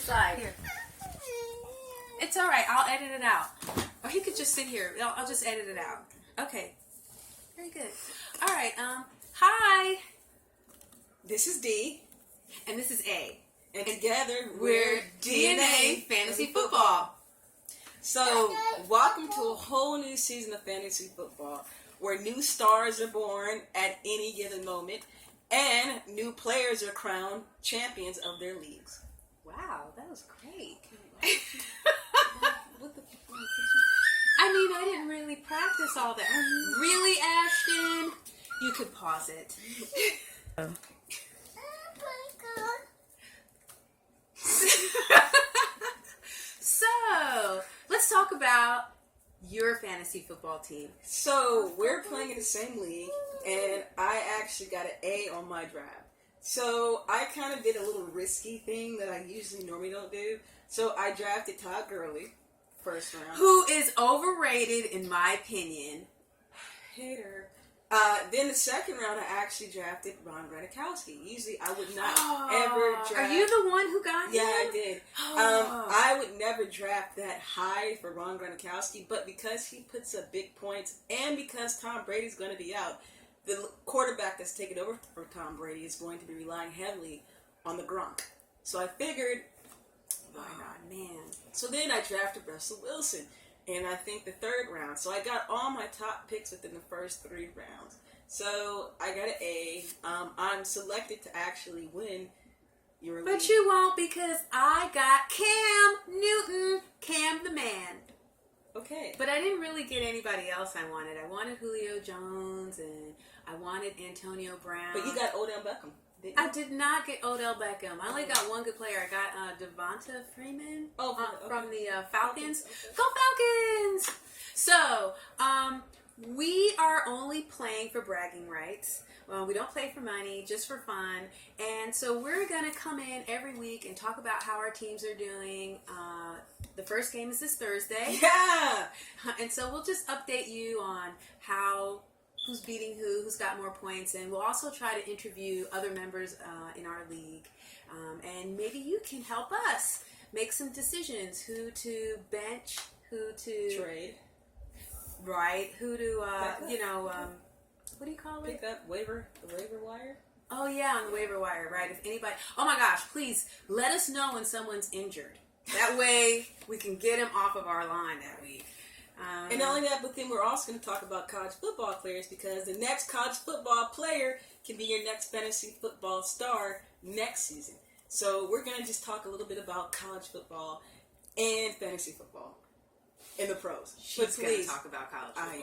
side. Here. It's all right. I'll edit it out. Or he could just sit here. I'll just edit it out. Okay. Very good. All right. Hi. This is D. And this is A. And together we're DnA Fantasy Football. So, welcome to a whole new season of fantasy football where new stars are born at any given moment and new players are crowned champions of their leagues. Wow, that was great. I mean, I didn't really practice all that. Really, Ashton? You could pause it. So, let's talk about your fantasy football team. So, we're playing in the same league, and I actually got an A on my draft. So, I kind of did a little risky thing that I normally don't do. So, I drafted Todd Gurley, first round. Who is overrated, in my opinion. Hater. Then the second round, I actually drafted Ron Gronkowski. Usually, I would not ever draft. Are you the one who got him? Yeah, I did. I would never draft that high for Ron Gronkowski, but because he puts up big points and because Tom Brady's going to be out, the quarterback that's taking over for Tom Brady is going to be relying heavily on the Gronk. So I figured, why not? Man. So then I drafted Russell Wilson. And I think the third round. So I got all my top picks within the first 3 rounds. So I got an A. I'm selected to actually win your league. But you won't because I got Cam Newton. Cam the man. Okay. But I didn't really get anybody else I wanted. I wanted Julio Jones and I wanted Antonio Brown. But you got Odell Beckham. I did not get Odell Beckham. I only got one good player. I got Devonta Freeman from the Falcons. Okay. Go Falcons! So, we are only playing for bragging rights. Well, we don't play for money, just for fun. And so we're going to come in every week and talk about how our teams are doing. The first game is this Thursday. Yeah! And so we'll just update you on who's beating who's got more points, and we'll also try to interview other members in our league, and maybe you can help us make some decisions, who to bench, who to trade, right, who to what do you call it? Pick up the waiver wire. Oh yeah, on the waiver wire, right? If anybody, oh my gosh, please let us know when someone's injured. That way we can get him off of our line that week. And not only that, but then we're also going to talk about college football players, because the next college football player can be your next fantasy football star next season. So we're going to just talk a little bit about college football and fantasy football and the pros. She's going to talk about college football.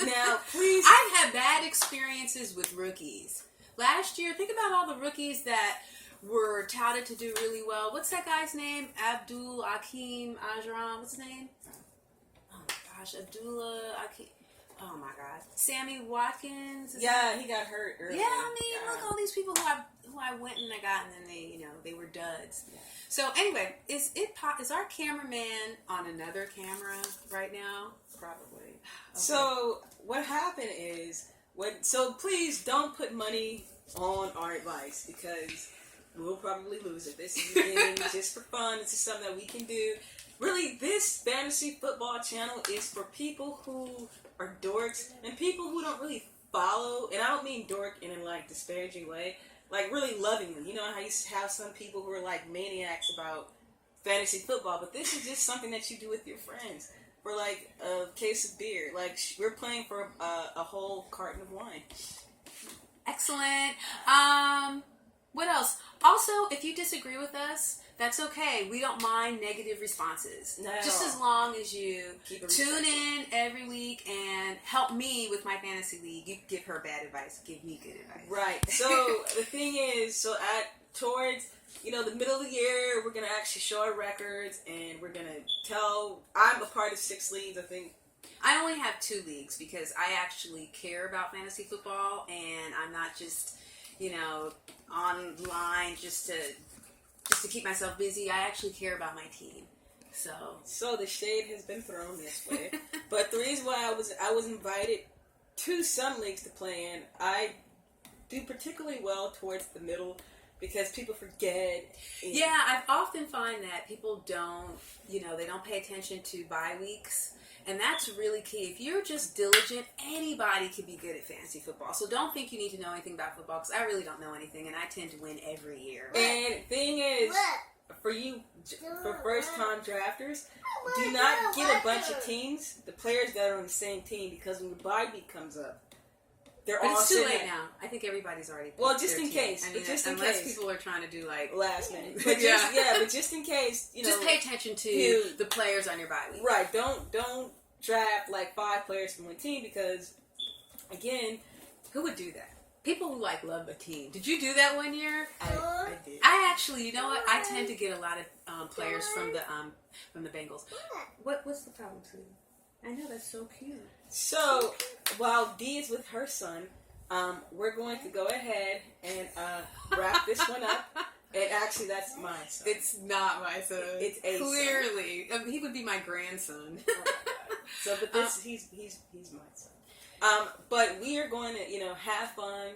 I am. Now, please. I've had bad experiences with rookies. Last year, think about all the rookies that were touted to do really well. What's that guy's name? Abdul Hakim Ajram. What's his name? Abdullah, oh my God, Sammy Watkins. Yeah, he got hurt early. Yeah, I mean, look, all these people who I went and I got, and then they were duds. Yeah. So anyway, is our cameraman on another camera right now? Probably. Okay. So what happened is so please don't put money on our advice, because we'll probably lose it. This is just for fun. This is something that we can do. Really, this fantasy football channel is for people who are dorks and people who don't really follow. And I don't mean dork in a disparaging way, like really lovingly. You know how you have some people who are like maniacs about fantasy football, but this is just something that you do with your friends for like a case of beer. Like we're playing for a whole carton of wine. Excellent. What else? Also, if you disagree with us, that's okay. We don't mind negative responses. No. Just as long as you tune in every week and help me with my fantasy league. You give her bad advice, give me good advice. Right. So the thing is, towards the middle of the year, we're gonna actually show our records, and we're gonna tell. I'm a part of 6 leagues, I think. I only have 2 leagues because I actually care about fantasy football, and I'm not just online just to keep myself busy. I actually care about my team. So the shade has been thrown this way. But the reason why I was invited to some leagues to play in, I do particularly well towards the middle because people forget. Yeah, I often find that people don't, they don't pay attention to bye weeks. And that's really key. If you're just diligent, anybody can be good at fantasy football. So don't think you need to know anything about football, because I really don't know anything, and I tend to win every year. And thing is, for you, for first-time drafters, do not get a bunch of teams, the players that are on the same team, because when the bye week comes up, they're all it's too late now. I think everybody's already picked just in team. case. I mean, just in unless case. people are trying to do like last minute. But but just in case, just pay attention to the players on your bye week. Right. Don't draft like 5 players from one team, because again, who would do that? People who love a team. Did you do that one year? I did. I actually, you know what? I tend to get a lot of players from the Bengals. What's the problem, sweetie? I know, that's so cute. So while Dee is with her son, we're going to go ahead and wrap this one up. And actually, that's my son. It's not my son. It's a clearly. He would be my grandson. So, but he's my son. But we are going to have fun.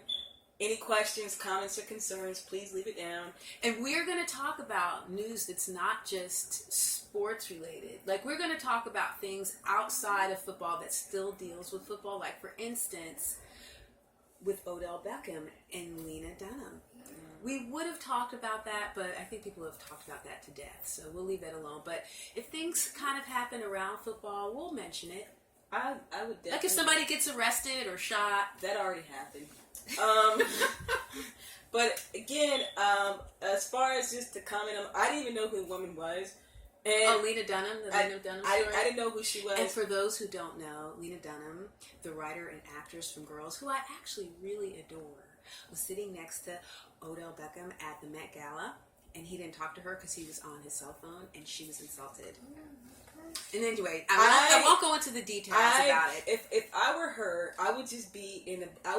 Any questions, comments, or concerns, please leave it down. And we're going to talk about news that's not just sports related. Like, we're going to talk about things outside of football that still deals with football. Like, for instance, with Odell Beckham and Lena Dunham. We would have talked about that, but I think people have talked about that to death, so we'll leave that alone. But if things kind of happen around football, we'll mention it. I would definitely. Like if somebody gets arrested or shot. That already happened. But again, as far as just to comment on, I didn't even know who the woman was. And Lena Dunham, the Lena Dunham story. I didn't know who she was. And for those who don't know, Lena Dunham, the writer and actress from Girls, who I actually really adore, was sitting next to Odell Beckham at the Met Gala, and he didn't talk to her because he was on his cell phone, and she was insulted. And anyway, I won't go into the details about it. If I were her, I would just be in a. I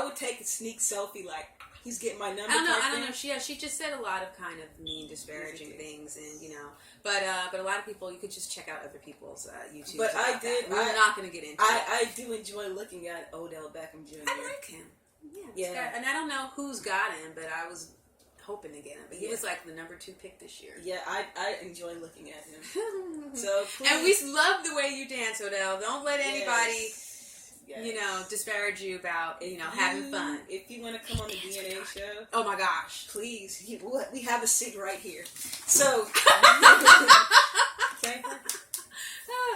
would take a sneak selfie like he's getting my number. I don't know. She just said a lot of kind of mean, disparaging things, and but a lot of people, you could just check out other people's YouTube. But I did. We're not going to get into it. I do enjoy looking at Odell Beckham Jr. I like him. Yeah. And I don't know who's got him, but I was hoping to get him. But he was like the number 2 pick this year. Yeah, I enjoy looking at him. So please. And we love the way you dance, Odell. Don't let anybody, disparage you about, having fun. If you want to come on the DnA show. Oh my gosh. Please. We have a seat right here. So.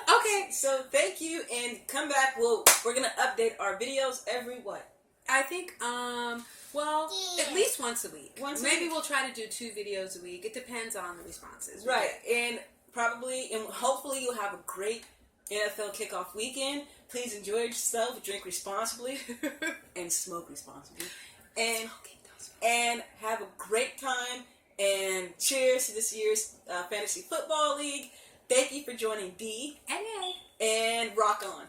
Okay. So thank you, and come back. We're going to update our videos every what? I think, at least once a week. Maybe we'll try to do 2 videos a week. It depends on the responses. Right. And hopefully you'll have a great NFL kickoff weekend. Please enjoy yourself, drink responsibly, and smoke responsibly. And have a great time. And cheers to this year's Fantasy Football League. Thank you for joining Dee. Hey. And rock on.